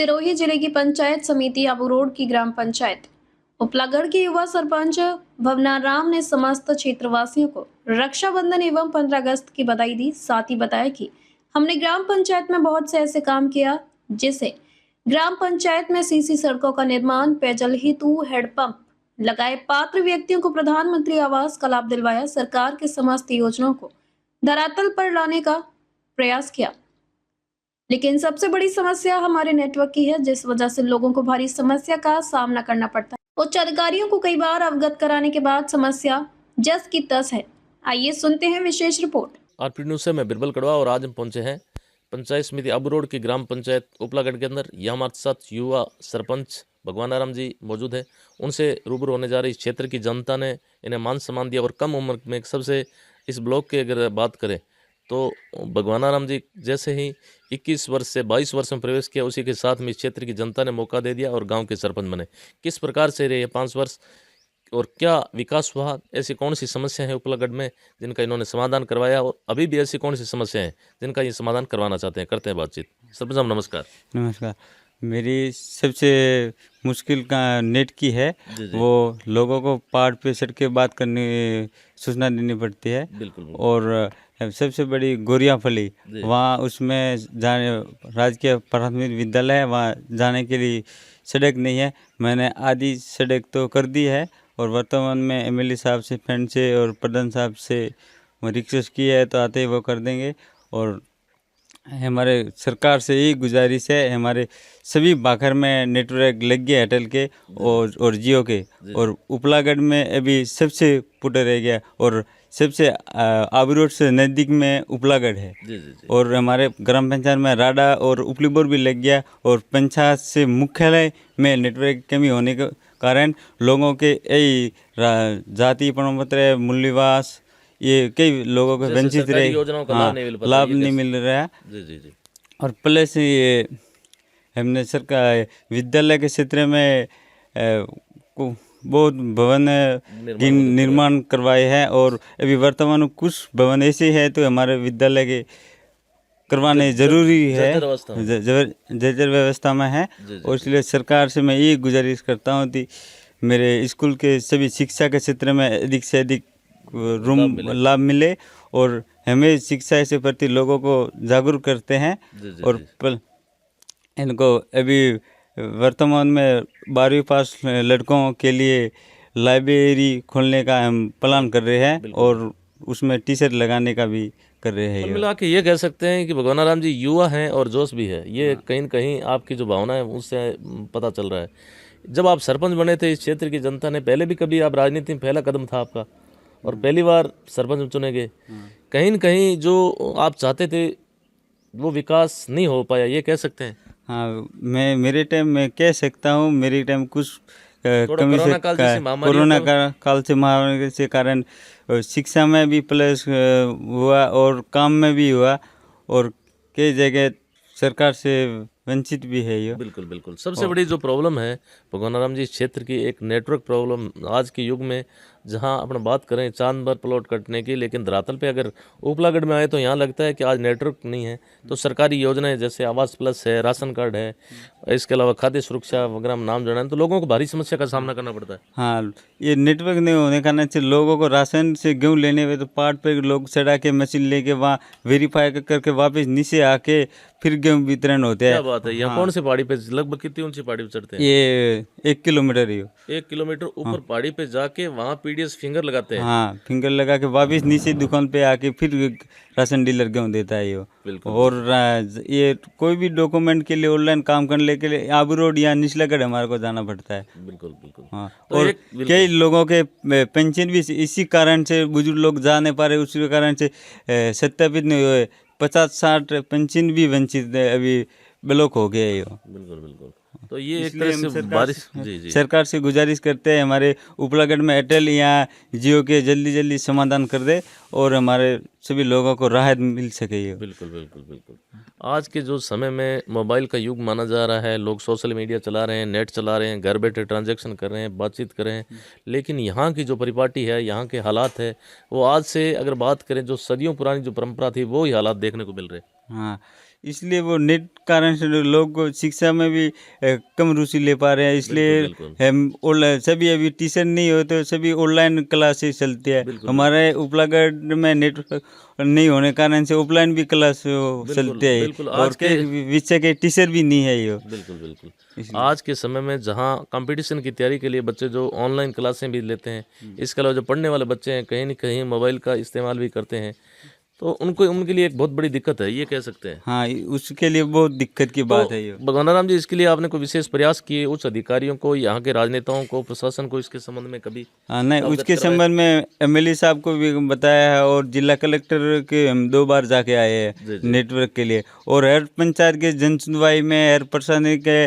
सिरोही जिले की पंचायत समिति आबू रोड की ग्राम पंचायत उपलागढ़ के युवा सरपंच भवनाराम ने समस्त क्षेत्रवासियों को रक्षाबंधन एवं 15 अगस्त की बधाई दी। साथ ही बताया कि हमने ग्राम पंचायत में बहुत से ऐसे काम किया जिसे ग्राम पंचायत में सीसी सड़कों का निर्माण, पेयजल हेतु हैंडपंप लगाए, पात्र व्यक्तियों को प्रधानमंत्री आवास का लाभ दिलवाया, सरकार के समस्त योजनाओं को धरातल पर लाने का प्रयास किया। लेकिन सबसे बड़ी समस्या हमारे नेटवर्क की है, जिस वजह से लोगों को भारी समस्या का सामना करना पड़ता है। उच्च अधिकारियों को कई बार अवगत कराने के बाद समस्या जस की तस है। आइए सुनते हैं विशेष रिपोर्ट। आरपी न्यूज़ से मैं बिरबल कड़वा और आज हम पहुंचे हैं पंचायत समिति आबू रोड की ग्राम पंचायत उपलागढ़ के अंदर। यहाँ हमारे साथ युवा सरपंच भगवानाराम जी मौजूद है। उनसे रूबरू होने जा रही इस क्षेत्र की जनता ने इन्हें मान सम्मान दिया और कम उम्र में सबसे इस ब्लॉक की अगर बात करें तो भगवानाराम जी जैसे ही 21 वर्ष से 22 वर्ष में प्रवेश किया, उसी के साथ में इस क्षेत्र की जनता ने मौका दे दिया और गांव के सरपंच बने। किस प्रकार से रहे 5 वर्ष और क्या विकास हुआ, ऐसी कौन सी समस्या है उपलागढ़ में जिनका इन्होंने समाधान करवाया और अभी भी ऐसी कौन सी समस्या है जिनका ये समाधान करवाना चाहते हैं, करते हैं बातचीत। सरपंच साहब नमस्कार। नमस्कार। मेरी सबसे मुश्किल का नेट की है। जी जी। वो लोगों को पहाड़ पे चढ़ के बात करने सूचना देनी पड़ती है। बिल्कुल बिल्कुल। और सबसे बड़ी गोरियाफली जी। वहाँ उसमें जाने राजकीय प्राथमिक विद्यालय है, वहाँ जाने के लिए सड़क नहीं है। मैंने आधी सड़क तो कर दी है और वर्तमान में एमएलए साहब से, फ्रेंड से और प्रधान साहब से रिक्वेस्ट की है, तो आते ही वो कर देंगे। और हमारे सरकार से यही गुजारिश है, हमारे सभी बाखर में नेटवर्क लग गया एयरटेल के और जियो के, और उपलागढ़ में अभी सबसे पुटे रह गया और सबसे आबू रोड से नज़दीक में उपलागढ़ है। जी जी जी। और हमारे ग्राम पंचायत में राडा और उपलीबोर भी लग गया और पंचायत से मुख्यालय में नेटवर्क की कमी होने के कारण लोगों के यही जाति प्रमाण पत्र, मूल्यवास, ये कई लोगों को वंचित रहे, योजनाओं का लाभ नहीं मिल पाता, लाभ ये नहीं मिल रहा। जी जी जी। और प्लस ये हमने सरकार विद्यालय के क्षेत्र में बहुत भवन की निर्माण करवाए हैं और अभी वर्तमान में कुछ भवन ऐसे हैं तो हमारे विद्यालय के करवाने जरूरी है, जर्जर व्यवस्था में है। और इसलिए सरकार से मैं ये गुजारिश करता हूँ कि मेरे स्कूल के सभी शिक्षा के क्षेत्र में अधिक से अधिक रूम लाभ मिले और हमें शिक्षा के प्रति लोगों को जागरूक करते हैं। और इनको अभी वर्तमान में 12वीं पास लड़कों के लिए लाइब्रेरी खोलने का हम प्लान कर रहे हैं और उसमें टीचर लगाने का भी कर रहे हैं। मिला के ये कह सकते हैं कि भगवानाराम जी युवा हैं और जोश भी है, ये कहीं न कहीं आपकी जो भावना है उससे पता चल रहा है। जब आप सरपंच बने थे इस क्षेत्र की जनता ने, पहले भी कभी आप राजनीति में पहला कदम था आपका और पहली बार सरपंच चुने गए, कहीं न कहीं जो आप चाहते थे वो विकास नहीं हो पाया, ये कह सकते हैं। हाँ, मैं मेरे टाइम में कह सकता हूँ, मेरे टाइम कुछ कमी से कोरोना काल से महामारी के कारण शिक्षा में भी प्लस हुआ और काम में भी हुआ और कई जगह सरकार से वंचित भी है ये। बिल्कुल बिल्कुल। सबसे बड़ी जो प्रॉब्लम है भगवानाराम जी क्षेत्र की, एक नेटवर्क प्रॉब्लम आज के युग में, जहां अपने बात करें चांद भर प्लॉट कटने की, लेकिन धरातल पे अगर उपलागढ़ में आए तो यहाँ लगता है कि आज नेटवर्क नहीं है। तो सरकारी योजनाएं जैसे आवास प्लस है, राशन कार्ड है, इसके अलावा खाद्य सुरक्षा वगैरह नाम जोड़ना है, तो लोगों को भारी समस्या का सामना करना पड़ता है। हाँ, ये नेटवर्क नहीं होने के कारण से लोगों को राशन से गेहूँ लेने में तो पहाड़ पर लोग चढ़ा के मशीन लेके वहाँ वेरीफाई करके वापस नीचे आके फिर गेहूँ वितरण होते हैं। क्या बात है। यहाँ कौन सी पहाड़ी पे, लगभग कितनी ऊंची पहाड़ी पे चढ़ते हैं? ये 1 किलोमीटर ही हो। 1 किलोमीटर ऊपर पहाड़ी पे जाके वहाँ पीडीएस फिंगर लगाते हैं। हाँ, फिंगर लगा के वापस नीचे दुकान पे आके फिर राशन डीलर गेहूँ देता है ये। और ये कोई भी डॉक्यूमेंट के लिए ऑनलाइन काम करने के लिए आबू रोड या निचलागढ़ हमारे को जाना पड़ता है। बिल्कुल बिल्कुल। हाँ, तो और कई लोगों के पेंशन भी इसी कारण से, बुजुर्ग लोग जा नहीं पा रहे, उसी कारण से सत्यापित नहीं हुए, 50-60 पेंशन भी वंचित अभी ब्लॉक हो गया है ये। बिल्कुल बिल्कुल। तो ये एक तरह से बारिश। जी जी। सरकार से गुजारिश करते हैं हमारे उपलागढ़ में एयरटेल या जियो के जल्दी समाधान कर दे और हमारे सभी लोगों को राहत मिल सके ये। बिल्कुल बिल्कुल बिल्कुल। आज के जो समय में मोबाइल का युग माना जा रहा है, लोग सोशल मीडिया चला रहे हैं, नेट चला रहे हैं, घर बैठे ट्रांजैक्शन कर रहे हैं, बातचीत कर रहे हैं, लेकिन यहाँ की जो परिपाटी है, यहाँ के हालात है, वो आज से अगर बात करें जो सदियों पुरानी जो परंपरा थी वो ही हालात देखने को मिल रहे हैं। हाँ, इसलिए वो नेट कारण से लोग को शिक्षा में भी कम रुचि ले पा रहे हैं। इसलिए बिल्कुल। हम ऑनलाइन सभी अभी टीचर नहीं होते तो सभी ऑनलाइन क्लासेस चलती है। हमारे उपलागढ़ में नेटवर्क नहीं होने कारण से ऑफलाइन भी क्लास चलते हैं बिल्कुल। और आज के विषय के टीचर भी नहीं है ये। बिल्कुल। आज के समय में जहाँ कंपटीशन की तैयारी के लिए बच्चे जो ऑनलाइन क्लासें भी लेते हैं, इसके अलावा जो पढ़ने वाले बच्चे हैं कहीं न कहीं मोबाइल का इस्तेमाल भी करते हैं, तो उनके लिए एक बहुत बड़ी दिक्कत है, ये कह सकते हैं। हाँ, उसके लिए बहुत दिक्कत की बात है ये। भगवानाराम जी, इसके लिए आपने कोई विशेष प्रयास किए उच्च अधिकारियों को, यहाँ के राजनेताओं को, प्रशासन को इसके संबंध में कभी? हाँ, नहीं, उसके संबंध में एमएलए साहब को भी बताया है और जिला कलेक्टर के हम 2 बार जाके आए हैं नेटवर्क के लिए। और हर पंचायत के जन सुनवाई में, हर प्रशासनिक के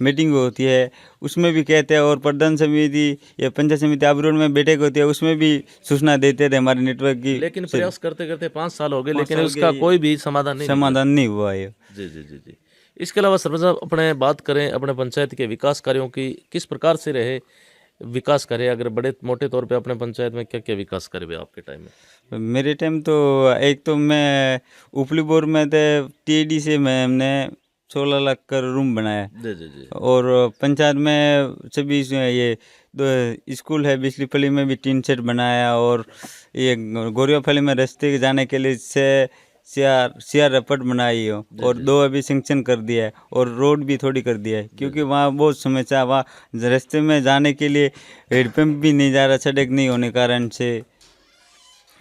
मीटिंग होती है उसमें भी कहते हैं, और प्रधान समिति या पंचायत समिति आबरोड में बैठक होती है उसमें भी सूचना देते थे हमारे नेटवर्क की। लेकिन प्रयास करते करते 5 साल हो गए, लेकिन उसका कोई भी समाधान नहीं हुआ है। जी। इसके अलावा सरपंच साहब, अपने बात करें अपने पंचायत के विकास कार्यों की, किस प्रकार से रहे विकास कार्य? अगर बड़े मोटे तौर पे अपने पंचायत में क्या क्या विकास कार्य हुए आपके टाइम में? मेरे टाइम तो एक तो मैं उपली बोर में थे, टीडी से हमने 16 लाख का रूम बनाया। जी। और पंचायत में सभी ये स्कूल है बिजलीपल्ली में भी टीन सेट बनाया, और ये गोरियाफली में रास्ते जाने के लिए सीआर रपट बनाई हो, और 2 अभी सेंक्शन कर दिया है, और रोड भी थोड़ी कर दिया है क्योंकि वहाँ बहुत समस्या, वहाँ रास्ते में जाने के लिए हेडपम्प भी नहीं जा रहा सड़क नहीं होने कारण से।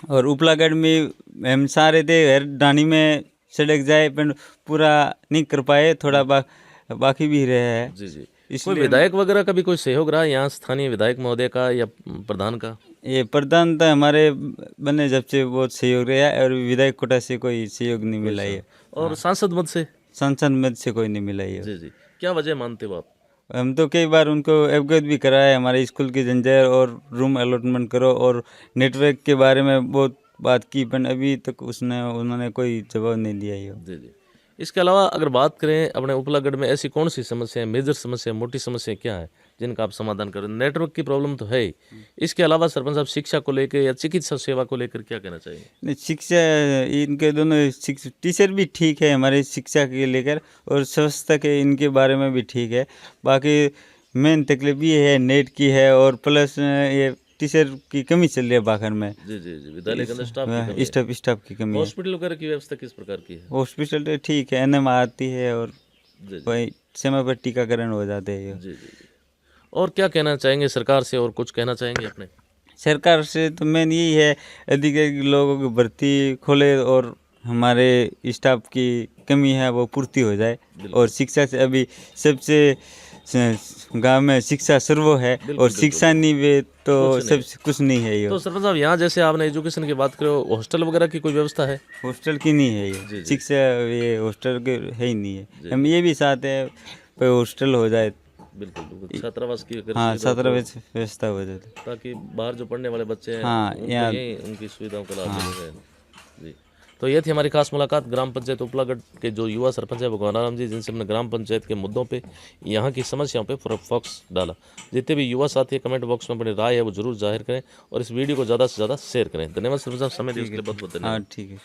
और उपलागढ़ में हम सारे थे हर डानी में सड़क जाए पर पूरा नहीं कर पाए, थोड़ा बाकी भी रहे है। जी। कोई विधायक वगैरह का भी कोई सहयोग रहा यहाँ स्थानीय विधायक महोदय का या प्रधान का? ये प्रधान तो हमारे बने जब से बहुत सहयोग रहा है, और विधायक कोटा से कोई सहयोग नहीं मिला है। और सांसद मद से? सांसद मद से कोई नहीं मिला है। जी। क्या वजह मानते हो आप? हम तो कई बार उनको अवगत भी कराया, हमारे स्कूल की जंजीर और रूम अलॉटमेंट करो, और नेटवर्क के बारे में बहुत बात की, पर अभी तक उन्होंने कोई जवाब नहीं दिया है। जी। इसके अलावा अगर बात करें अपने उपलागढ़ में ऐसी कौन सी समस्या है, मेजर समस्या, मोटी समस्या क्या है जिनका आप समाधान करें? नेटवर्क की प्रॉब्लम तो है ही, इसके अलावा सरपंच साहब शिक्षा को लेकर या चिकित्सा सेवा को लेकर क्या कहना चाहिए? नहीं, शिक्षा इनके दोनों टीचर भी ठीक है हमारे शिक्षा के लेकर, और व्यवस्था के इनके बारे में भी ठीक है। बाकी मेन तकलीफ ये है नेट की है, और प्लस ये टीचर की कमी चल रही है बाखर में। जी। विद्यालय के अंदर स्टाफ की कमी है। हॉस्पिटल वगैरह की व्यवस्था किस प्रकार की है? हॉस्पिटल तो ठीक है, एनएम आती है, और वही समय पर टीकाकरण हो जाते हैं। जी। और क्या कहना चाहेंगे सरकार से, और कुछ कहना चाहेंगे अपने? सरकार से तो मेन यही है, अधिक लोगों की भर्ती खोले और हमारे स्टाफ की कमी है वो पूर्ति हो जाए। और शिक्षा से अभी सबसे गांव में शिक्षा सर्व है, और शिक्षा नहीं वे तो सब कुछ नहीं है ये। तो सरपंच साहब, यहाँ जैसे आपने एजुकेशन की बात करो, हॉस्टल वगैरह की कोई व्यवस्था है? हॉस्टल की नहीं है ये शिक्षा, ये हॉस्टल के है ही नहीं है। हम ये भी चाहते हैं कोई हॉस्टल हो जाए। बिल्कुल। छात्रावास की हाँ, छात्रावास व्यवस्था हो जाए ताकि बाहर जो पढ़ने वाले बच्चे हैं, हाँ, यहाँ उनकी सुविधाओं का लाभ मिले। जी। तो ये थी हमारी खास मुलाकात ग्राम पंचायत उपलागढ़ के जो युवा सरपंच है भगवानाराम जी, जिनसे हमने ग्राम पंचायत के मुद्दों पे, यहाँ की समस्याओं पे फोकस डाला। जितने भी युवा साथी कमेंट बॉक्स में अपनी राय है वो जरूर जाहिर करें, और इस वीडियो को ज़्यादा से ज़्यादा शेयर करें। धन्यवाद सरपंच साहब, समय दिए उसके लिए बहुत बहुत धन्यवाद। ठीक है।